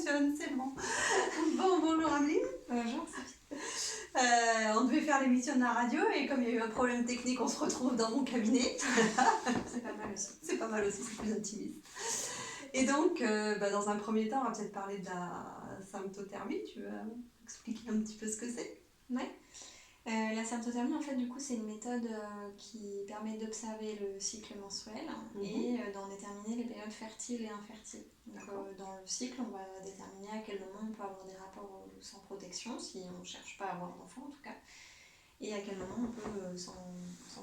fonctionne, c'est bon. Bonjour Ameline. Bonjour. On devait faire l'émission de la radio et comme il y a eu un problème technique, on se retrouve dans mon cabinet. C'est pas mal aussi. C'est pas mal aussi, c'est plus intimiste. Et donc, dans un premier temps, on va peut-être parler de la symptothermie. Tu veux expliquer un petit peu ce que c'est? Ouais. La symptothermie, en fait, du coup, c'est une méthode qui permet d'observer le cycle menstruel et d'en déterminer les périodes fertiles et infertiles. Donc, dans le cycle, on va déterminer à quel moment on peut avoir des rapports sans protection, si on ne cherche pas à avoir d'enfant en tout cas, et à quel moment on peut s'en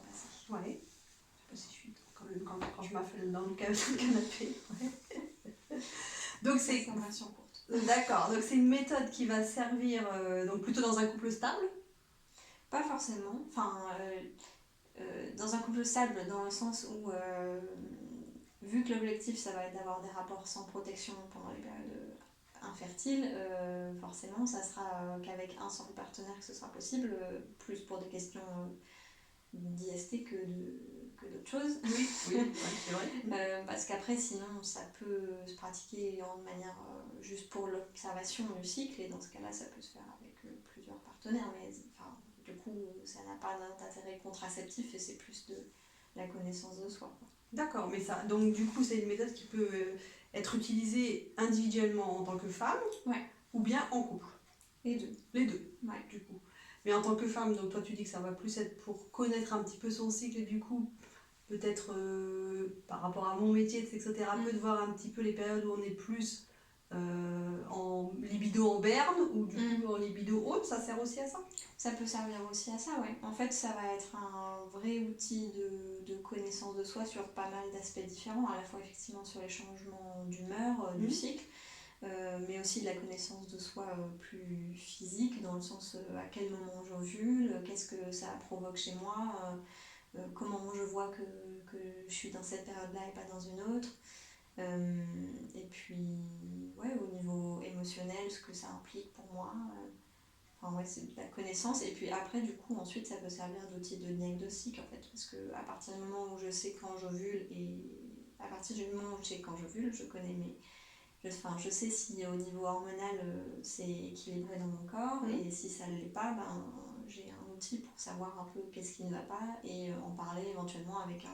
passer. Ouais. Je sais pas si je suis quand je m'affale dans le canapé. Ouais. Donc c'est une version courte. D'accord. Donc c'est une méthode qui va servir donc plutôt dans un couple stable. Pas forcément. Enfin, dans un couple stable, dans le sens où, vu que l'objectif ça va être d'avoir des rapports sans protection pendant les périodes infertiles, forcément ça sera qu'avec un seul partenaire que ce sera possible, plus pour des questions d'IST que d'autres choses. Oui, c'est vrai. Parce qu'après sinon ça peut se pratiquer de manière juste pour l'observation du cycle, et dans ce cas-là ça peut se faire avec plusieurs partenaires, mais enfin, du coup ça n'a pas d'intérêt contraceptif et c'est plus de la connaissance de soi, quoi. D'accord, mais ça, donc du coup c'est une méthode qui peut être utilisée individuellement en tant que femme, ouais, ou bien en couple. les deux. Les deux, Ouais. du coup. Mais en tant que femme, donc toi tu dis que ça va plus être pour connaître un petit peu son cycle, et du coup peut-être par rapport à mon métier de sexothérapeute, voir un petit peu les périodes où on est plus en libido en berne ou du coup en libido haute, ça sert aussi à ça? Ça peut servir aussi à ça, ouais. En fait, ça va être un vrai outil de connaissance de soi sur pas mal d'aspects différents, à la fois effectivement sur les changements d'humeur, du cycle, mais aussi de la connaissance de soi plus physique, dans le sens à quel moment j'ovule, qu'est-ce que ça provoque chez moi, comment je vois que je suis dans cette période-là et pas dans une autre. Et puis, ouais, au niveau émotionnel, ce que ça implique pour moi. Enfin, ouais, c'est de la connaissance. Et puis après, du coup, ensuite, ça peut servir d'outil de diagnostic, en fait. Parce qu'à partir du moment où je sais quand j'ovule, et à partir du moment où je sais quand j'ovule, je connais je sais si au niveau hormonal, c'est équilibré dans mon corps. Et si ça ne l'est pas, j'ai un outil pour savoir un peu qu'est-ce qui ne va pas et en parler éventuellement avec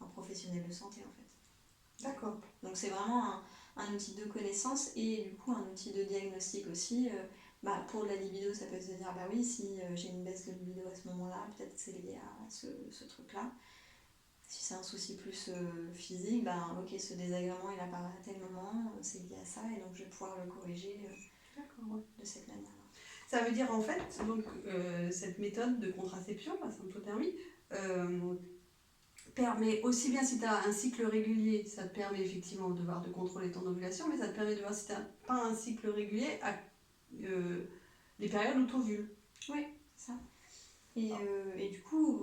un professionnel de santé, en fait. D'accord. Donc c'est vraiment un outil de connaissance et du coup un outil de diagnostic aussi. Pour la libido, ça peut se dire, oui, si j'ai une baisse de libido à ce moment-là, peut-être c'est lié à ce truc-là. Si c'est un souci plus physique, ok, ce désagrément il apparaît à tel moment, c'est lié à ça, et donc je vais pouvoir le corriger de cette manière-là. Ça veut dire en fait, donc, cette méthode de contraception, la symptothermie, permet aussi bien, si tu as un cycle régulier, ça te permet effectivement de contrôler ton ovulation, mais ça te permet de voir si tu n'as pas un cycle régulier à les périodes où tu ovules. Oui, c'est ça. Et du coup,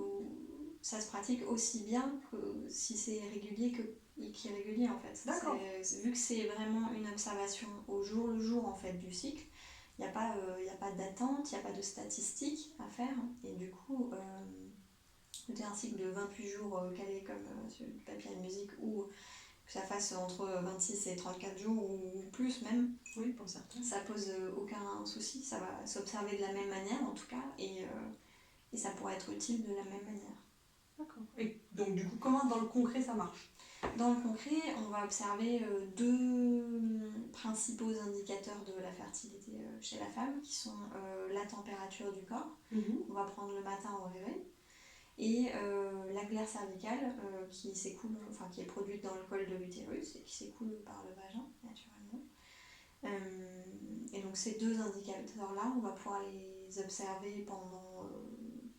ça se pratique aussi bien que si c'est régulier qu'irrégulier, en fait. D'accord. Vu que c'est vraiment une observation au jour le jour, en fait, du cycle, il n'y a pas d'attente, il n'y a pas de statistiques à faire. Et du coup, un cycle de 28 jours calé comme sur le papier à musique, ou que ça fasse entre 26 et 34 jours ou plus même. Oui, pour certains. Ça pose aucun souci, ça va s'observer de la même manière en tout cas, et ça pourrait être utile de la même manière. D'accord. Et donc du coup, comment dans le concret ça marche? Dans le concret, on va observer deux principaux indicateurs de la fertilité chez la femme, qui sont la température du corps, qu'on va prendre le matin au réveil, et la glaire cervicale qui s'écoule, enfin qui est produite dans le col de l'utérus et qui s'écoule par le vagin naturellement. Et donc ces deux indicateurs-là, on va pouvoir les observer pendant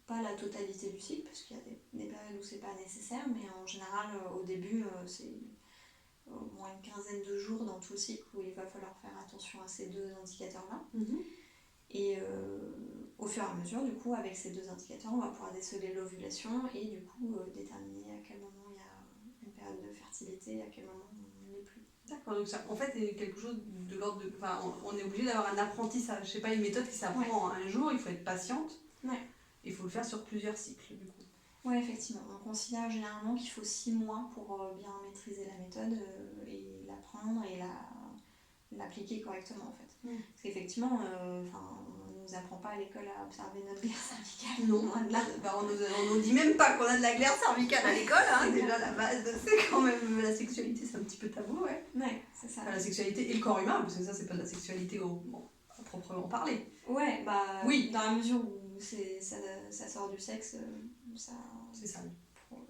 pas la totalité du cycle, parce qu'il y a des périodes où c'est pas nécessaire, mais en général au début c'est au moins une quinzaine de jours dans tout le cycle où il va falloir faire attention à ces deux indicateurs-là. Et au fur et à mesure, du coup, avec ces deux indicateurs, on va pouvoir déceler l'ovulation et du coup déterminer à quel moment il y a une période de fertilité et à quel moment on ne l'est plus. D'accord, donc ça, en fait, c'est quelque chose de l'ordre de... Enfin, on est obligé d'avoir un apprentissage. Je sais pas, une méthode qui s'apprend un jour, il faut être patiente. Ouais. Il faut le faire sur plusieurs cycles, du coup. Oui, effectivement. On considère généralement qu'il faut 6 mois pour bien maîtriser la méthode et l'apprendre et l'appliquer correctement en fait. Mm. Parce qu'effectivement, on nous apprend pas à l'école à observer notre glaire cervicale. Non, Loin de là. bah, on nous dit même pas qu'on a de la glaire cervicale à l'école, hein. Déjà la base, c'est quand même la sexualité, c'est un petit peu tabou, ouais. Ouais, c'est ça. Enfin, la sexualité et le corps humain, parce que ça, c'est pas de la sexualité à proprement parler. Ouais, bah, Oui. dans la mesure où ça sort du sexe, C'est ça.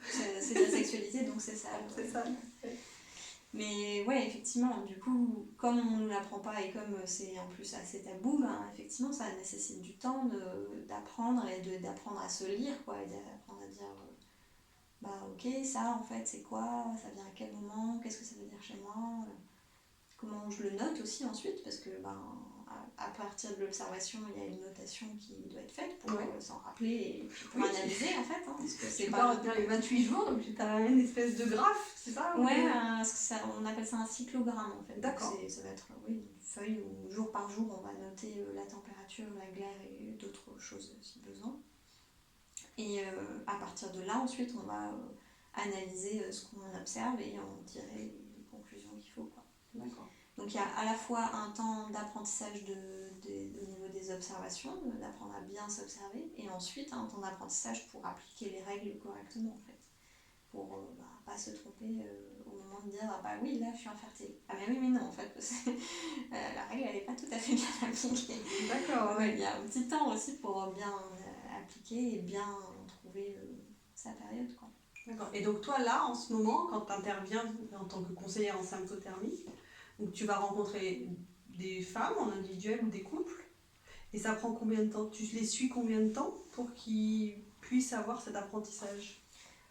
c'est de la sexualité, donc c'est ça. C'est ça. Mais ouais, effectivement, du coup, comme on ne l'apprend pas et comme c'est en plus assez tabou, ben, effectivement, ça nécessite du temps d'apprendre et d'apprendre à se lire, quoi, et d'apprendre à dire, bah ok, ça en fait, c'est quoi, ça vient à quel moment, qu'est-ce que ça veut dire chez moi, comment je le note aussi ensuite, parce que ben, à partir de l'observation, il y a une notation qui doit être faite pour s'en rappeler et pour analyser en fait. Hein, parce que c'est pas retenir les 28 jours, donc tu as une espèce de graphe, c'est ça? Ouais, on appelle ça un cyclogramme en fait. D'accord. Ça va être une feuille où jour par jour on va noter la température, la glaire et d'autres choses si besoin. Et à partir de là, ensuite, on va analyser ce qu'on observe et en tirer les conclusions qu'il faut, quoi. D'accord. Donc il y a à la fois un temps d'apprentissage au niveau des observations, d'apprendre à bien s'observer, et ensuite un temps d'apprentissage pour appliquer les règles correctement en fait. Pour pas se tromper au moment de dire ah bah oui là je suis infertile. Ah mais oui mais non en fait parce que la règle elle est pas tout à fait bien appliquée. D'accord. Ouais, il y a un petit temps aussi pour bien appliquer et bien trouver sa période quoi. D'accord. Et donc toi là en ce moment quand tu interviens en tant que conseillère en symptothermie, donc tu vas rencontrer des femmes en individuel ou des couples et ça prend combien de temps? Tu les suis combien de temps pour qu'ils puissent avoir cet apprentissage?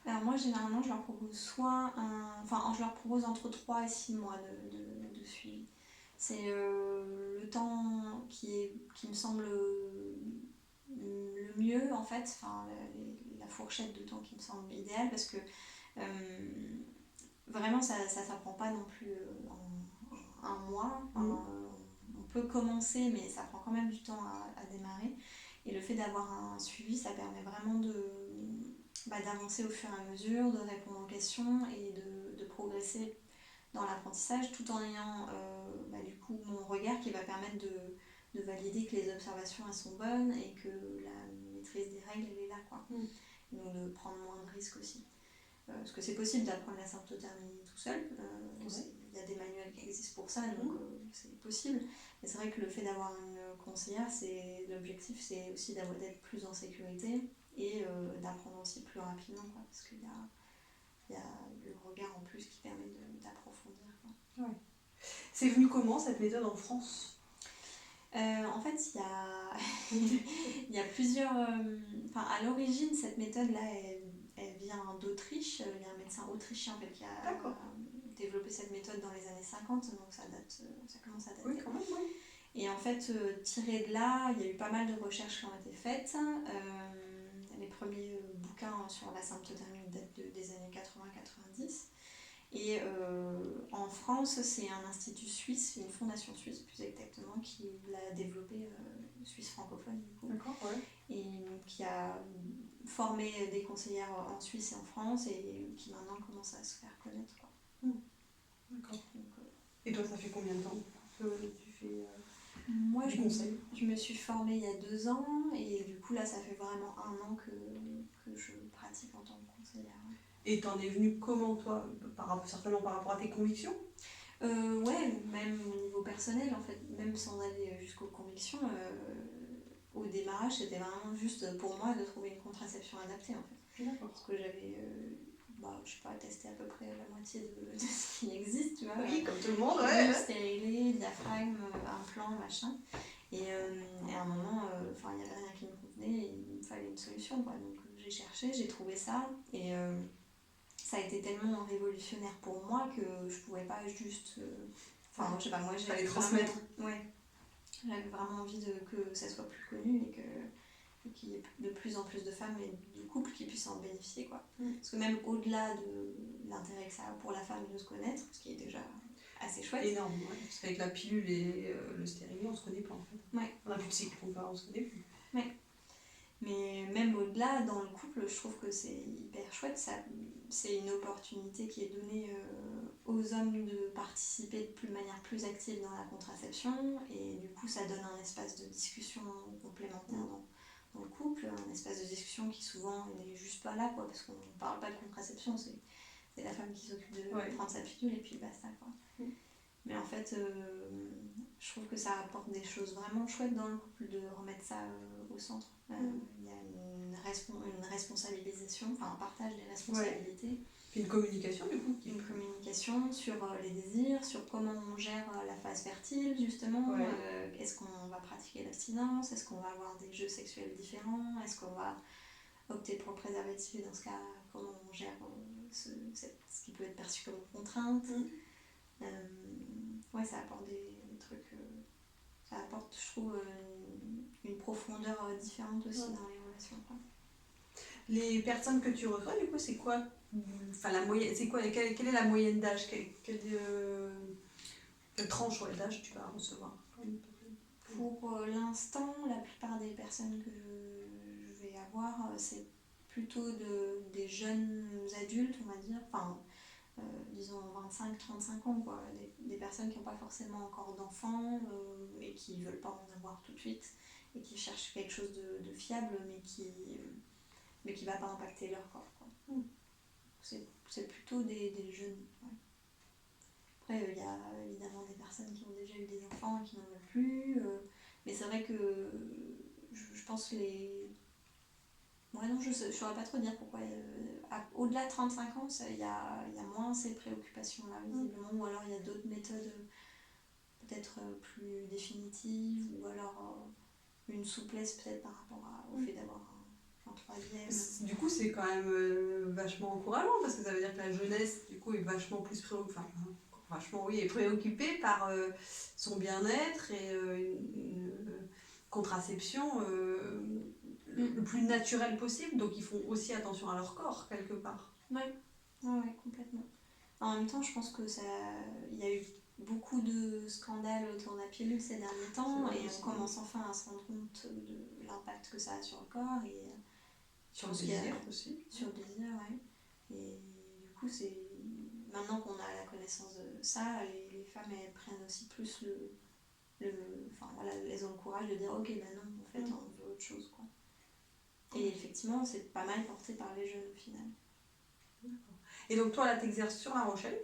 Alors moi généralement je leur propose je leur propose entre 3 et 6 mois de suivi. C'est le temps qui me semble le mieux en fait, la fourchette de temps qui me semble idéale parce que vraiment ça s'apprend pas non plus en un mois. On peut commencer mais ça prend quand même du temps à démarrer. Et le fait d'avoir un suivi ça permet vraiment d'avancer au fur et à mesure, de répondre aux questions et de progresser dans l'apprentissage tout en ayant du coup mon regard qui va permettre de valider que les observations elles sont bonnes et que la maîtrise des règles elle est là quoi. Et donc de prendre moins de risques aussi. Parce que c'est possible d'apprendre la symptothermie tout seul, il y a des manuels qui existent pour ça donc c'est possible. Mais c'est vrai que le fait d'avoir une conseillère, l'objectif c'est aussi d'être plus en sécurité et d'apprendre aussi plus rapidement quoi, parce qu'il y a le regard en plus qui permet d'approfondir. Ouais. C'est venu comment cette méthode en France? En fait, il y a plusieurs... à l'origine, cette méthode-là, elle vient d'Autriche. Il y a un médecin autrichien en fait, qui a développé cette méthode dans les années 50, donc ça commence à dater. Oui, quand même, oui. Et en fait, tiré de là, il y a eu pas mal de recherches qui ont été faites. Les premiers bouquins sur la symptothermie datent des années 80-90. Et en France, c'est un institut suisse, une fondation suisse plus exactement, qui l'a développé, suisse francophone du coup. D'accord, ouais. Et qui a formé des conseillères en Suisse et en France et qui maintenant commence à se faire connaître. Quoi. D'accord. Donc, et toi, ça fait combien de temps que tu fais moi, du conseil? Je me suis formée il y a 2 ans et du coup là, ça fait vraiment 1 an que je pratique en tant que conseillère. Et t'en es venue comment, toi, certainement par rapport à tes convictions? Ouais, même au niveau personnel, en fait, même sans aller jusqu'aux convictions, au démarrage, c'était vraiment juste pour moi de trouver une contraception adaptée, en fait. D'accord. Parce que j'avais, je sais pas, testé à peu près la moitié de ce qui existe, tu vois. Oui, comme tout le monde, ouais. Stérilet, diaphragme, implant, machin. Et à un moment, il n'y avait rien qui me convenait, et il me fallait une solution, quoi. Donc j'ai cherché, j'ai trouvé ça, et ça a été tellement révolutionnaire pour moi que je pouvais pas juste... je sais pas, moi j'avais transmettre. J'avais vraiment envie que ça soit plus connu et qu'il y ait de plus en plus de femmes et de couples qui puissent en bénéficier, quoi. Parce que même au-delà de l'intérêt que ça a pour la femme de se connaître, ce qui est déjà assez chouette. Énorme, ouais. Parce qu'avec la pilule et le stérilet, on se connaît pas en fait. Ouais. On a plus de cycle, donc on se connaît plus. Ouais. Mais même au-delà, dans le couple, je trouve que c'est hyper chouette. C'est une opportunité qui est donnée aux hommes de participer de manière plus active dans la contraception, et du coup ça donne un espace de discussion complémentaire dans le couple, un espace de discussion qui souvent n'est juste pas là, quoi, parce qu'on ne parle pas de contraception, c'est la femme qui s'occupe de prendre sa pilule et puis basta, quoi. Mais en fait, je trouve que ça apporte des choses vraiment chouettes dans le couple de remettre ça au centre. Il y a une responsabilisation, enfin un partage des responsabilités. Puis une communication du coup. Une communication sur les désirs, sur comment on gère la phase fertile justement. Est-ce qu'on va pratiquer l'abstinence? Est-ce qu'on va avoir des jeux sexuels différents? Est-ce qu'on va opter pour le préservatif? Et dans ce cas, comment on gère ce qui peut être perçu comme une contrainte? Ouais, ça apporte des trucs. Ça apporte, je trouve, une profondeur différente aussi dans les relations, quoi. Les personnes que tu reçois, du coup, c'est quoi? Enfin, la moyenne, c'est quoi? Quelle est la moyenne d'âge? Quelle tranche d'âge tu vas recevoir? Pour l'instant, la plupart des personnes que je vais avoir, c'est plutôt des jeunes adultes, on va dire. Enfin, disons 25-35 ans, quoi. Des personnes qui n'ont pas forcément encore d'enfants et qui ne veulent pas en avoir tout de suite et qui cherchent quelque chose de fiable mais qui ne va pas impacter leur corps, quoi. C'est plutôt des jeunes. Ouais. Après, il y a évidemment des personnes qui ont déjà eu des enfants et qui n'en veulent plus. Mais c'est vrai que je pense que moi non, je ne saurais pas trop dire pourquoi. Au-delà de 35 ans, il y a moins ces préoccupations-là, visiblement. Ou alors il y a d'autres méthodes peut-être plus définitives, ou alors une souplesse peut-être par rapport au fait d'avoir un troisième. Du coup, c'est quand même vachement encourageant, parce que ça veut dire que la jeunesse, du coup, est vachement plus préoccupée par son bien-être et une contraception le plus naturel possible, donc ils font aussi attention à leur corps, quelque part. Ouais, complètement. En même temps, je pense que il y a eu beaucoup de scandales autour de la pilule ces derniers temps, et on commence enfin à se rendre compte de l'impact que ça a sur le corps et sur le désir aussi. Sur le désir, ouais. Et du coup, c'est maintenant qu'on a la connaissance de ça, les femmes elles prennent aussi plus elles ont le courage de dire ok, bah non, en fait, on veut autre chose, quoi. Et effectivement, c'est pas mal porté par les jeunes au final. D'accord. Et donc toi, là, t'exerces sur La Rochelle?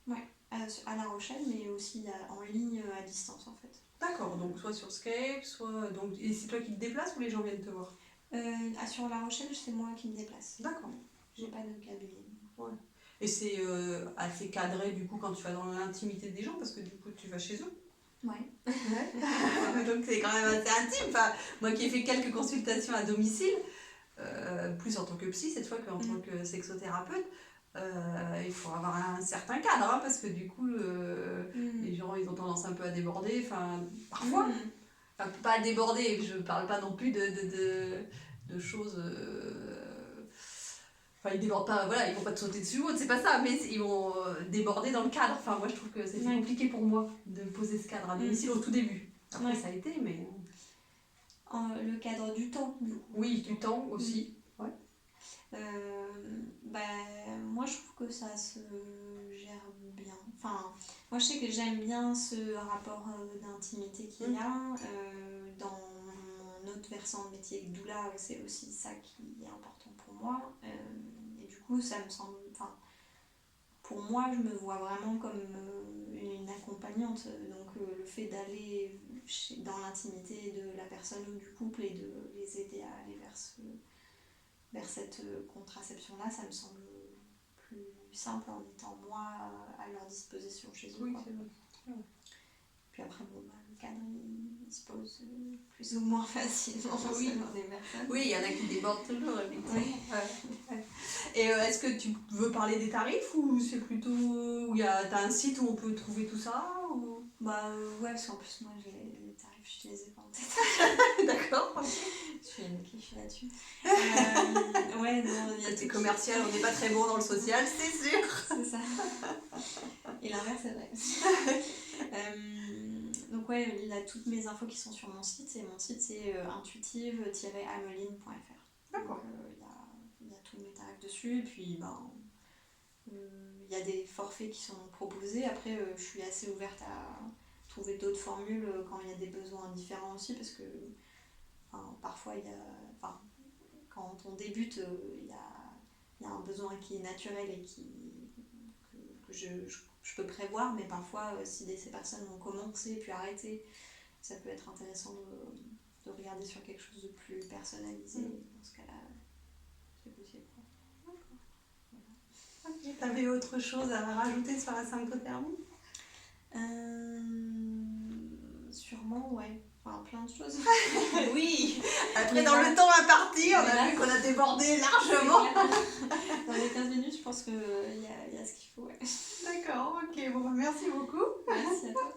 Ouais, à La Rochelle, mais aussi en ligne à distance, en fait. D'accord, donc soit sur Skype, soit... Et c'est toi qui te déplaces ou les gens viennent te voir? Sur La Rochelle, c'est moi qui me déplace. D'accord. J'ai pas de cabinet. Ouais. Et c'est assez cadré, du coup, quand tu vas dans l'intimité des gens, parce que du coup, tu vas chez eux? Ouais. Donc c'est quand même assez intime. Enfin, moi qui ai fait quelques consultations à domicile, plus en tant que psy cette fois qu'en tant que sexothérapeute, il faut avoir un certain cadre, hein, parce que du coup les gens ils ont tendance un peu à déborder, enfin parfois, enfin, pas à déborder, je parle pas non plus de choses, enfin ils débordent pas, voilà, ils vont pas te sauter dessus ou autre, c'est pas ça, mais ils vont déborder dans le cadre. Enfin moi je trouve que c'était compliqué pour moi de poser ce cadre à domicile au tout début. Après ça a été, mais... Le cadre du temps, du coup. Oui, du temps aussi. Ouais. Moi je trouve que ça se gère bien. Enfin, moi je sais que j'aime bien ce rapport d'intimité qu'il y a. Dans mon autre versant de métier, doula, c'est aussi ça qui est important pour moi. Et du coup, ça me semble... Enfin, pour moi, je me vois vraiment comme une accompagnante. Donc le fait d'aller dans l'intimité de la personne ou du couple et de les aider à aller vers cette contraception-là, ça me semble plus simple en étant moi à leur disposition chez eux. Oui, quoi. c'est vrai. Ouais. Puis après, le cadre, il se pose plus ou moins facilement selon les personnes. Oui, il y en a qui débordent toujours, effectivement. Ouais. Et est-ce que tu veux parler des tarifs, ou c'est plutôt... T'as un site où on peut trouver tout ça ou... Ouais, parce qu'en plus, moi, les tarifs, je les ai pas en tête. D'accord. Je suis une cliché là-dessus. Ouais, non, il y a côté commercial, on n'est pas très bon dans le social, c'est sûr. C'est ça. Et l'inverse, c'est vrai. Donc ouais, il a toutes mes infos qui sont sur mon site, et mon site c'est intuitive-ameline.fr. D'accord. Donc il y a tous mes tarifs dessus, et puis il y a des forfaits qui sont proposés. Après, je suis assez ouverte à trouver d'autres formules quand il y a des besoins différents aussi, parce que parfois, quand on débute, il y a un besoin qui est naturel et que je peux prévoir, mais parfois, si ces personnes ont commencé puis arrêté, ça peut être intéressant de regarder sur quelque chose de plus personnalisé. Dans ce cas-là, c'est possible. Ok, t'avais autre chose à rajouter sur la symptothermie? Sûrement, ouais. Enfin, plein de choses. Oui. Après, dans le temps imparti, on a vu qu'on a débordé largement. Dans les 15 minutes, je pense qu'il y a ce qu'il faut. Ouais. D'accord, ok. Bon, merci beaucoup. Merci à toi.